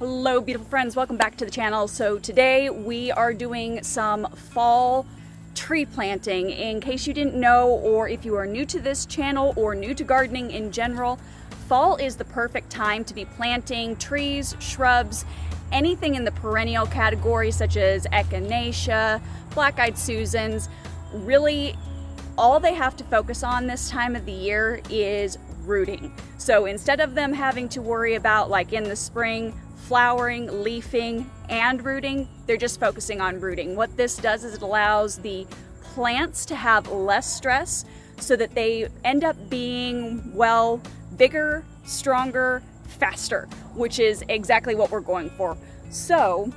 Hello beautiful friends, welcome back to the channel. So today we are doing some fall tree planting. In case you didn't know, or if you are new to this channel or new to gardening in general, fall is the perfect time to be planting trees, shrubs, anything in the perennial category such as echinacea, black-eyed Susans. Really all they have to focus on this time of the year is rooting. So instead of them having to worry about, like in the spring, flowering, leafing, and rooting, they're just focusing on rooting. What this does is it allows the plants to have less stress so that they end up being, well, bigger, stronger, faster, which is exactly what we're going for. So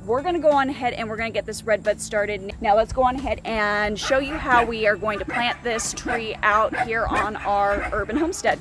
we're gonna go on ahead and we're gonna get this redbud started. Now let's go on ahead and show you how we are going to plant this tree out here on our urban homestead.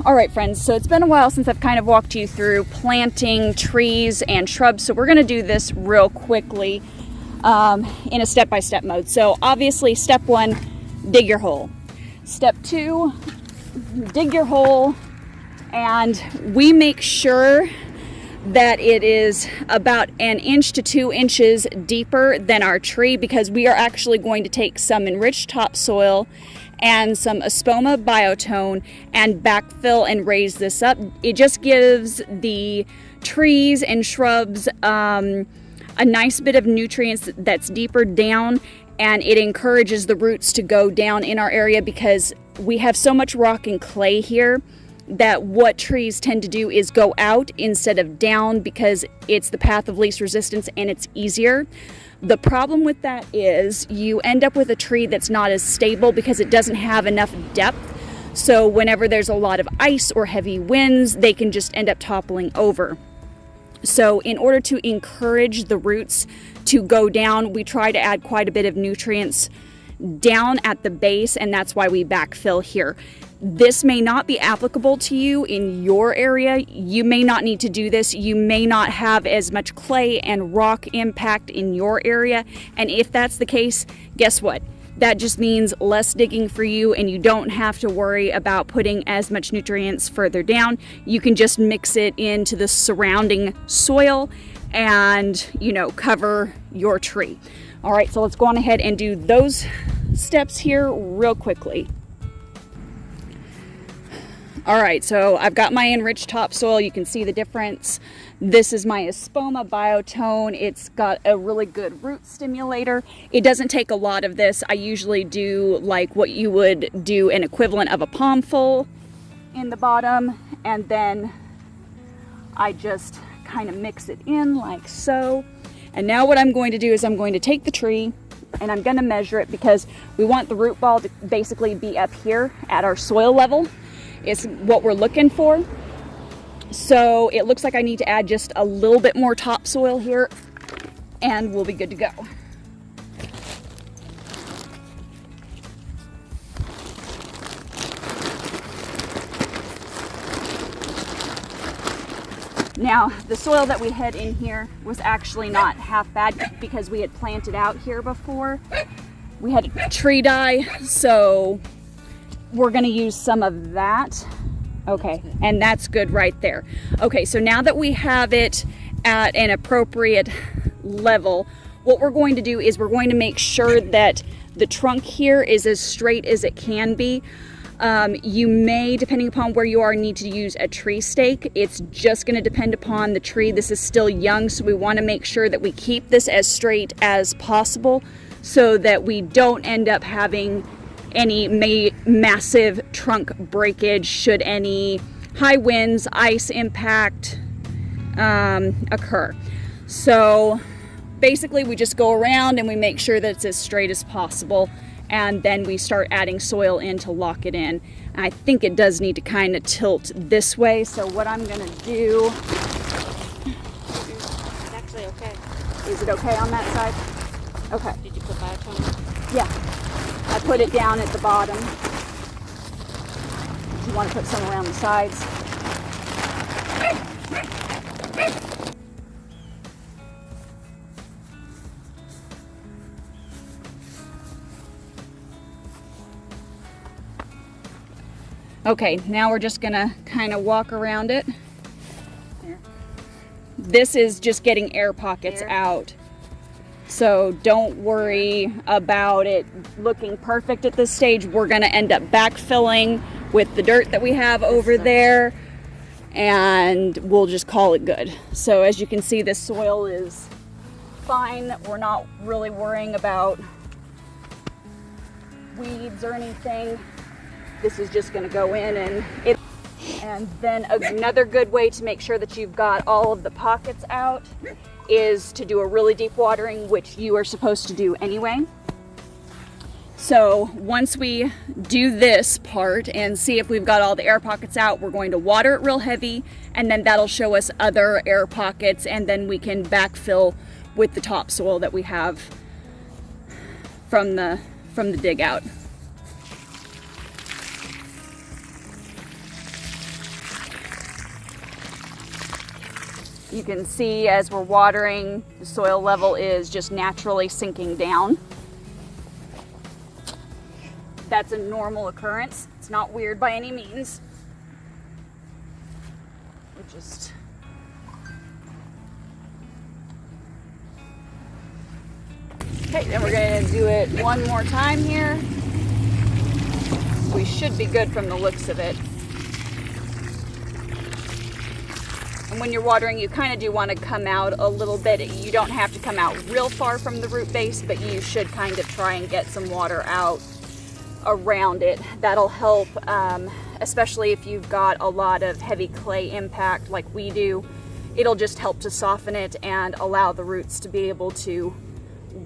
All right, friends, so it's been a while since I've kind of walked you through planting trees and shrubs, so we're going to do this real quickly in a step-by-step mode. So obviously, step one, dig your hole. Step two, dig your hole, and we make sure that it is about 1 inch to 2 inches deeper than our tree, because we are actually going to take some enriched topsoil and some Espoma biotone and backfill and raise this up. It just gives the trees and shrubs a nice bit of nutrients that's deeper down, and it encourages the roots to go down in our area, because we have so much rock and clay here that what trees tend to do is go out instead of down, because it's the path of least resistance and it's easier. The problem with that is you end up with a tree that's not as stable because it doesn't have enough depth. So whenever there's a lot of ice or heavy winds, they can just end up toppling over. So in order to encourage the roots to go down, we try to add quite a bit of nutrients down at the base, and that's why we backfill here. This may not be applicable to you in your area. You may not need to do this. You may not have as much clay and rock impact in your area. And if that's the case, guess what? That just means less digging for you, and you don't have to worry about putting as much nutrients further down. You can just mix it into the surrounding soil and, cover your tree. All right, so let's go on ahead and do those steps here real quickly. All right, so I've got my enriched topsoil. You can see the difference. This is my Espoma biotone. It's got a really good root stimulator. It doesn't take a lot of this. I usually do like what you would do an equivalent of a palmful in the bottom, and then I just kind of mix it in like so. And now what I'm going to do is I'm going to take the tree and I'm going to measure it, because we want the root ball to basically be up here at our soil level. Is what we're looking for. So it looks like I need to add just a little bit more topsoil here, and we'll be good to go. Now, the soil that we had in here was actually not half bad, because we had planted out here before. We had tree dye, so we're going to use some of that. Okay, and that's good right there. Okay, so now that we have it at an appropriate level, what we're going to do is we're going to make sure that the trunk here is as straight as it can be. You may, depending upon where you are, need to use a tree stake. It's just going to depend upon the tree. This is still young, so we want to make sure that we keep this as straight as possible so that we don't end up having any massive trunk breakage should any high winds, ice impact occur. So basically we just go around and we make sure that it's as straight as possible, and then we start adding soil in to lock it in. I think it does need to kind of tilt this way. So what I'm gonna do... It's actually okay. Is it okay on that side? Okay. Did you put biotone? Yeah. I put it down at the bottom. You want to put some around the sides. Okay, now we're just gonna kind of walk around it. There. This is just getting air pockets out. So don't worry about it looking perfect at this stage. We're gonna end up backfilling with the dirt that we have over there, and we'll just call it good. So as you can see, this soil is fine. We're not really worrying about weeds or anything. This is just going to go in and then another good way to make sure that you've got all of the pockets out is to do a really deep watering, which you are supposed to do anyway. So once we do this part and see if we've got all the air pockets out, we're going to water it real heavy, and then that'll show us other air pockets, and then we can backfill with the topsoil that we have from the dig out. You can see as we're watering, the soil level is just naturally sinking down. That's a normal occurrence. It's not weird by any means. Okay, then we're going to do it one more time here. We should be good from the looks of it. And when you're watering, you kind of do want to come out a little bit. You don't have to come out real far from the root base, but you should kind of try and get some water out around it. That'll help, especially if you've got a lot of heavy clay impact like we do. It'll just help to soften it and allow the roots to be able to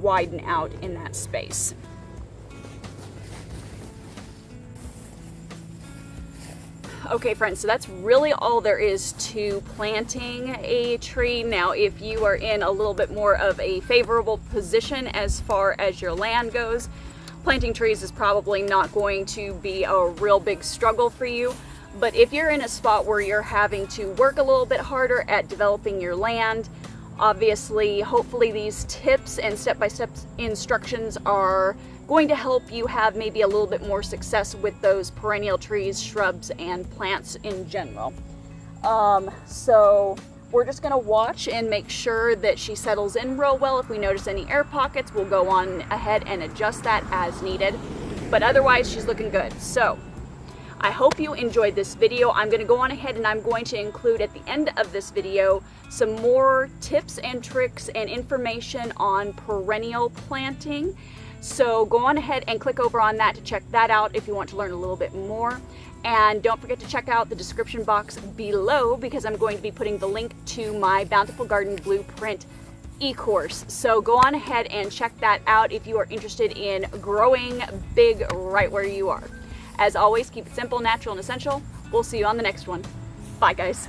widen out in that space. Okay friends, so that's really all there is to planting a tree. Now if you are in a little bit more of a favorable position as far as your land goes, planting trees is probably not going to be a real big struggle for you. But if you're in a spot where you're having to work a little bit harder at developing your land, obviously, hopefully these tips and step-by-step instructions are going to help you have maybe a little bit more success with those perennial trees, shrubs, and plants in general. So we're just gonna watch and make sure that she settles in real well. If we notice any air pockets, we'll go on ahead and adjust that as needed. But otherwise, she's looking good. So I hope you enjoyed this video. I'm going to go on ahead and I'm going to include at the end of this video some more tips and tricks and information on perennial planting. So go on ahead and click over on that to check that out if you want to learn a little bit more. And don't forget to check out the description box below because I'm going to be putting the link to my Bountiful Garden Blueprint e-course. So go on ahead and check that out if you are interested in growing big right where you are. As always, keep it simple, natural, and essential. We'll see you on the next one. Bye, guys.